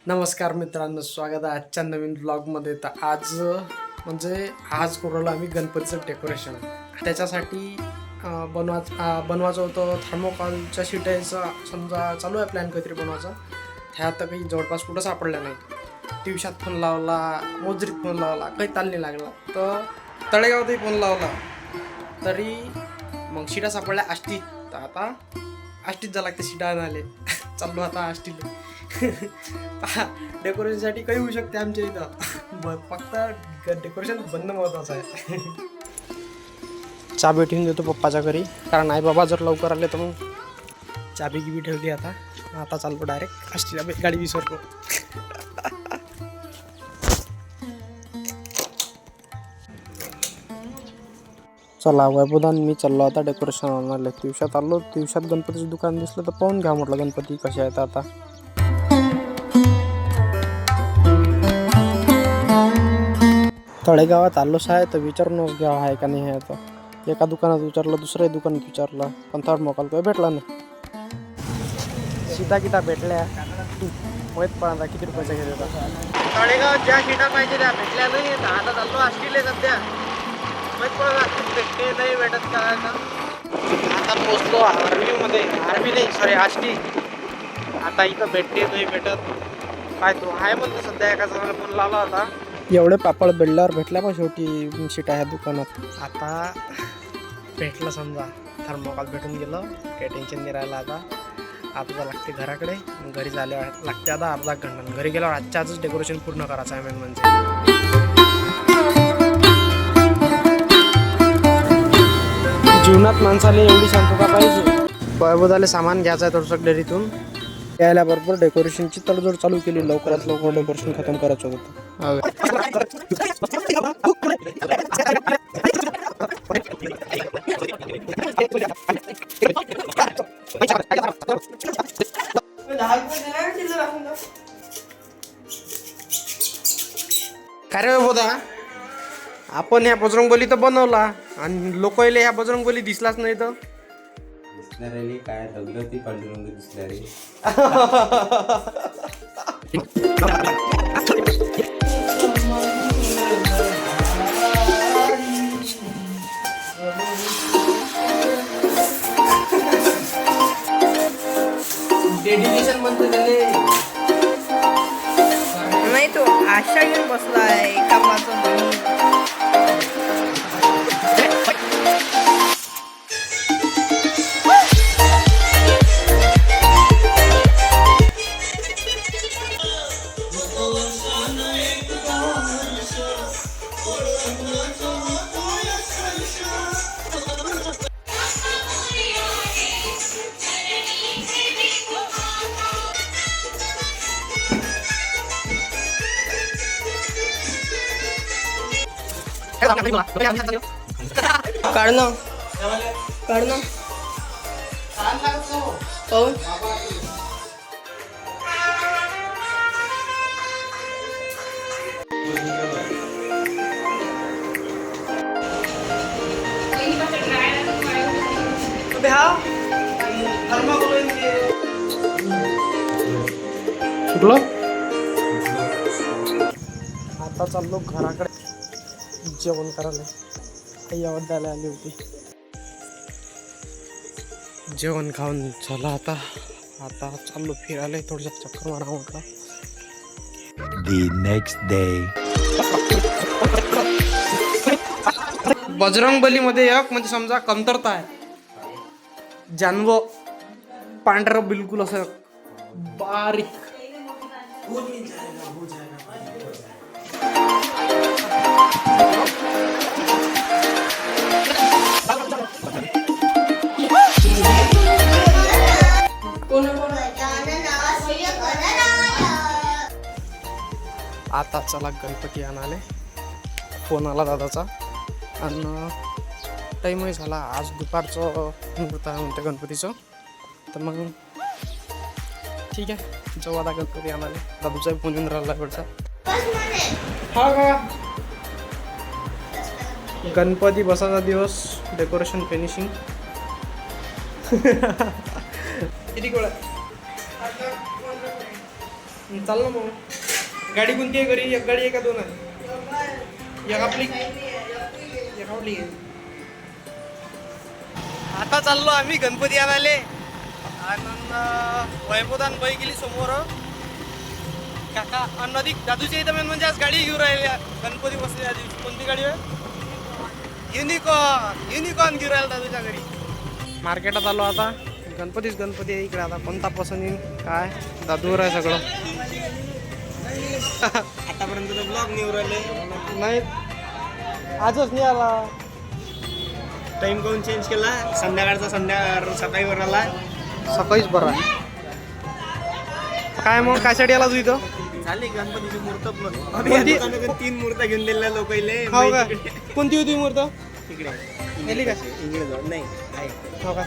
नमस्कार मित्रांनो, स्वागत आहे आजच्या नवीन ब्लॉगमध्ये. तर आज करू आम्ही गणपतीचं डेकोरेशन. त्याच्यासाठी बनवायचं होतं. थर्मोकॉलच्या शिटायचा समजा चालू आहे प्लॅन काहीतरी बनवायचा. ह्यात तर काही जवळपास कुठं सापडलं नाही. ट्युशात फोन लावला, मोजरीत फोन लावला, काही ताल नाही लागला. तर तळेगावातही फोन लावला तरी मग शिटा सापडल्या आष्टीत. तर आता आष्टीत जा लागते शिटा आणाले. चाललो आता आष्टीला. डेकोरेशनसाठी काही होऊ शकते आमच्या इथं. फक्त डेकोरेशन बनणं महत्त्वाचं आहे. चाबी ठेवून देतो पप्पाच्या घरी, कारण आई बाबा जर लवकर आले तर मग चाबी गिबी ठेवली. आता चालतो डायरेक्ट आष्टीला. गाडी विसरतो. चला वैभवदान मी चाललो आता डेकोरेशन आणायला. दिवसात आलो, दिवसात गणपतीचं दुकान दिसलं तर पाहून घ्या म्हटलं गणपती कसे आहेत आता. तळेगावात आलोच आहे तर विचारूनच घ्या आहे का नाही आहे. तर एका दुकानात विचारलं, दुसऱ्या दुकानात विचारलं, पण थर्मोकॉल काही भेटला नाही. शिटा भेटल्या माहीत पडा किती रुपयाच्या घेत होता. तळेगावात ज्या शिटा पाहिजे त्या भेटल्या नाही. आता चाललो आष्टीले सध्या. माहीत पडला भेटते नाही भेटत का. आता पोचलो आर्मीमध्ये. आर्मी नाही, सॉरी आष्टी. आता इथं भेटते नाही भेटत काय. तो आहे म्हणतो सध्या. एका जणाला फोन लावला होता. एवढे पापड बेडल्यावर भेटल्या पण शेवटी शिटा ह्या दुकानात. आता भेटलं समजा. थर्मोकॉल भेटून गेलं, काही टेन्शन नाही राहिलं. आता लागते घराकडे. घरी झाले लागते आता अर्धा घंटा. घरी गेल्यावर आजच डेकोरेशन पूर्ण करायचं आहे. मेन म्हणजे जीवनात माणसाला एवढी शांतता पाहिजे. वैभवदाले सामान घ्यायचं आहे थोडंसं डेअरीतून. यायल्याबरोबर डेकोरेशनची तडजोड चालू केली. लवकरात लवकर डेकोरेशन खतम करायचं होतं. काय रे बोधा, आपण ह्या बजरंगबली तर बनवला आणि लोकांना ह्या बजरंगबली दिसलाच नाही. तर दिसणारे काय दगड ती पांडुरंग दिसणारे. डेडिकेशन म्हणतो त्याले. नाही, तो आशा घेऊन बसलाय कामाचं. काढणं हो. आता चाललो घराकडे जेवण करायला. आई आवडायला आली होती. जेवण खाऊन झालं. आता चाललो फिरायला. थोडंसं चक्कर मारा म्हटलं. The next day. बजरंगबलीमध्ये एक म्हणजे समजा कमतरता आहे. जानवं पांढरं बिलकुल असं बारीक. आता चला गणपती आणाले. फोन आला दादाचा आणि टाईमही झाला. आज दुपारचं मुहूर्त आहे म्हणते गणपतीचं. तर मग ठीक आहे, जाऊ आता गणपती आणाले. दादूचा फोन येऊन राहिला पुढचा. हा का गणपती बसाचा दिवस. Decoration finishing. किती गोळा चाल ना मग. गाडी कोणती आहे घरी? एक गाडी आहे का दोन आहे? एक आपली एक आपली आहे. आता चाललो आम्ही गणपती आणायले आणि वैभवदान बाई गेली समोर काका आणि नदी दादूच्या इथं मेन म्हणजे आज गाडी घेऊन राहिल्या गणपती बसले त्या दिवशी. कोणती गाडी आहे? युनिकॉर्न घेऊन राहिला दादूच्या घरी. मार्केटात आलो आता. गणपती आहे इकडे. आता कोणता पसंत येईल काय दादूवर आहे सगळं. आतापर्यंत ब्लॉग निवड राहिले नाही आजच नाही आला. टाइम काऊन चेंज केला? संध्याकाळचा सकाळी वर आला. सकाळीच बरा. काय मग कायसाठी आला तू इथं? झाली गणपतीची मूर्त कोणती? 3 मूर्त घेऊन दिलेल्या लोकांले. हो का? कोणती होती मूर्त? तिकडे गेली का? इकडे जाऊ नाही आहे. हो का?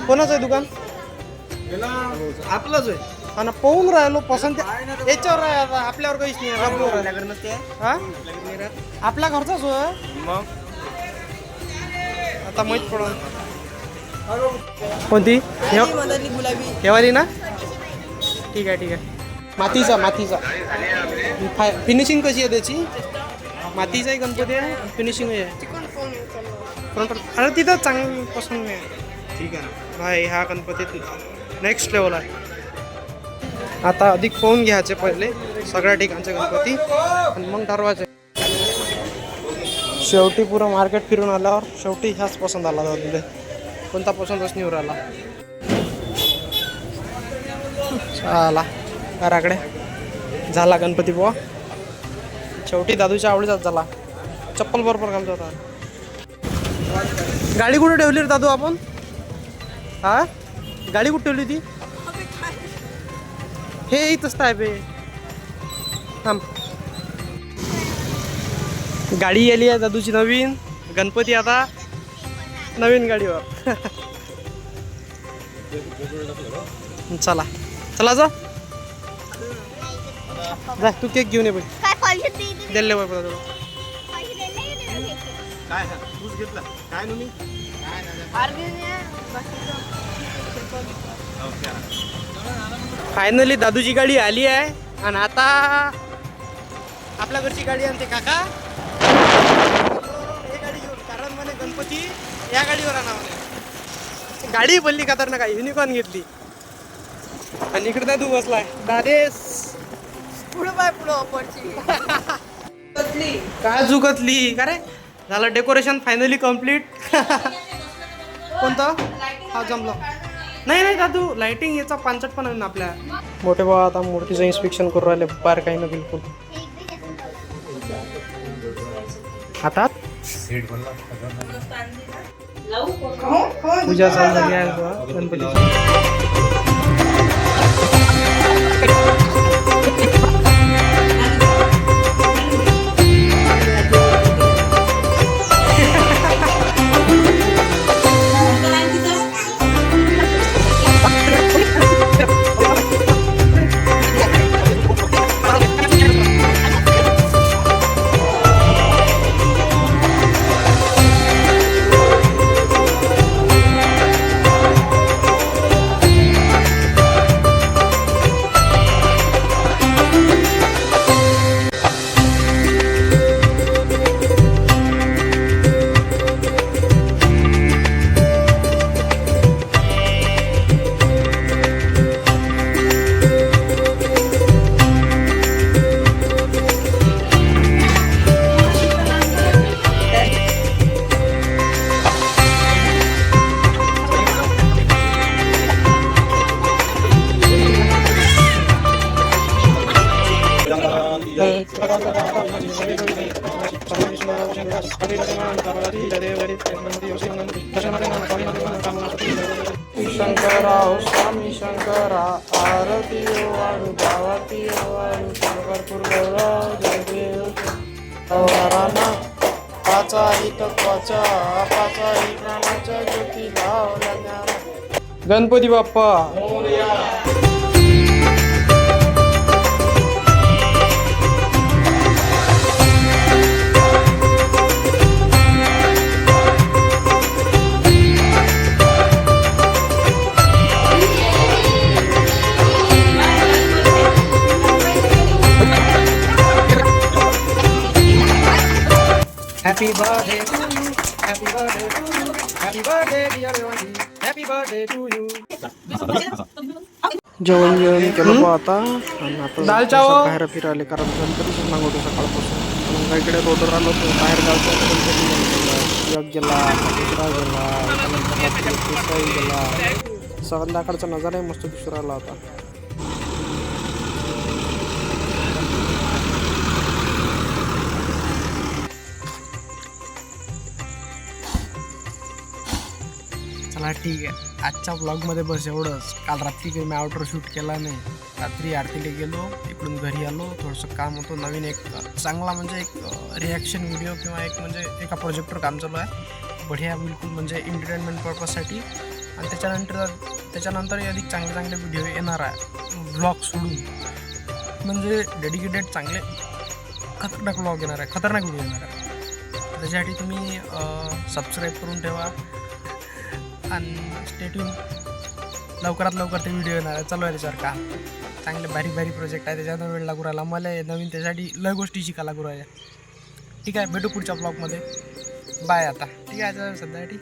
कोणाचं आहे दुकान? आपलंच आहे. आणि पाहून राहिलो पसंत याच्यावर आहे. आता आपल्यावर काहीच नाही आहे. आपल्याकडे नसते. हा? आपल्या घरचाच होय. मग आता माहीत पडून. कोणती? गुलाबी हेवाली ना? ठीक आहे. मातीचा फिनिशिंग कशी आहे त्याची? मातीचा आहे गणपती आहे. फिनिशिंग आहे फ्रंट. अरे तिथं चांगली पसंत नाही. ठीक आहे ना. भाई हा गणपती नेक्स्ट लेवल आहे. आता अधिक पाहून घ्यायचे पहिले सगळ्या ठिकाणचे गणपती आणि मग ठरवायचे. शेवटी पुरं मार्केट फिरून आल्यावर शेवटी ह्याच पसंत आला दादूला. कोणता पसंतच नाही राहिला. चला घराकडे झाला गणपती बुवा. शेवटी दादूच्या आवडीचाच झाला. चप्पल बरोबर घालतो आता. गाडी कुठे ठेवली रे दादू आपण? हा गाडी कुठे ठेवली ती? हे इथंच आहे बे. थांब. गाडी आली आहे दादूची नवीन. गणपती आता नवीन गाडीवर. चला जा तू केक घेऊन ये बाई. दिले बाई तुला. काय तूच घेतला काय नुनी? फायनली दादूची गाडी आली आहे आणि आता आपल्या घरची गाडी आणते काका. हे गाडी घेऊन कारण म्हणे गणपती या गाडीवर आणा म्हणे. गाडी बोलली खतरनाक आहे. युनिकॉर्न घेतली आणि इकडे तू बसलाय दादेस. पुढं पाय पुढं काय चुकतली का रे? झालं डेकोरेशन फायनली कम्प्लीट. कोणतं? हा जमलं. नाही दादू लाइटिंग याचा पांचट पण आहे ना आपल्या. मोठे बाबा आता मूर्तीचं इन्स्पेक्शन करू राहिले. बाहेर काही ना बिलकुल हातात पूजा चालू झाली आहे बुवा गणपतीची. शंकराव स्वामी शंकरा आरती वाळू गावाती वाळू शंकरपूर गौरव जयदेव राणा पाचा तत्वाच्या पाचा प्राणाच्या ज्योती लावल्या. Ganpati Bappa happy birthday to you, happy birthday to you, happy birthday dear Yogi, happy birthday to you. जेवण केलं बा आता आणि आता बाहेर फिरायला कारण गणपतीचं नांगोटी सकाळपासून मग इकडे रोडवर आलो होतो बाहेर गावचं गणपती एक गेला दुसरा गेला त्यानंतर तिसराही गेला. संध्याकाळचा नजाराही मस्त दिसून राहिला होता. चला ठीक आहे, आजच्या ब्लॉगमध्ये बस एवढंच. काल रात्री काही मी आउटर शूट केला नाही. रात्री आरतीला गेलो, इकडून घरी आलो, थोडंसं काम होतं. नवीन एक चांगला म्हणजे एक रिॲक्शन व्हिडिओ किंवा एक म्हणजे एका प्रोजेक्टवर काम चालू आहे बढिया, बिलकुल म्हणजे एंटरटेनमेंट पर्पजसाठी. आणि त्याच्यानंतर अधिक चांगले व्हिडिओ येणार आहे ब्लॉग सोडून, म्हणजे डेडिकेटेड चांगले खतरनाक व्हिडिओ येणार आहे. त्याच्यासाठी तुम्ही सबस्क्राईब करून ठेवा आणि स्टे ट्यून. लवकरात लवकर ते व्हिडिओ येणार आहे. चालू आहे त्याच्यावर काम. चांगले भारी प्रोजेक्ट आहे, त्याच्यावर वेळ लागू राहिला मला. नवीन त्यासाठी लय गोष्टी शिकायला लागू राहिल्या. ठीक आहे, भेटू पुढच्या ब्लॉगमध्ये. बाय आता. ठीक आहे सध्यासाठी.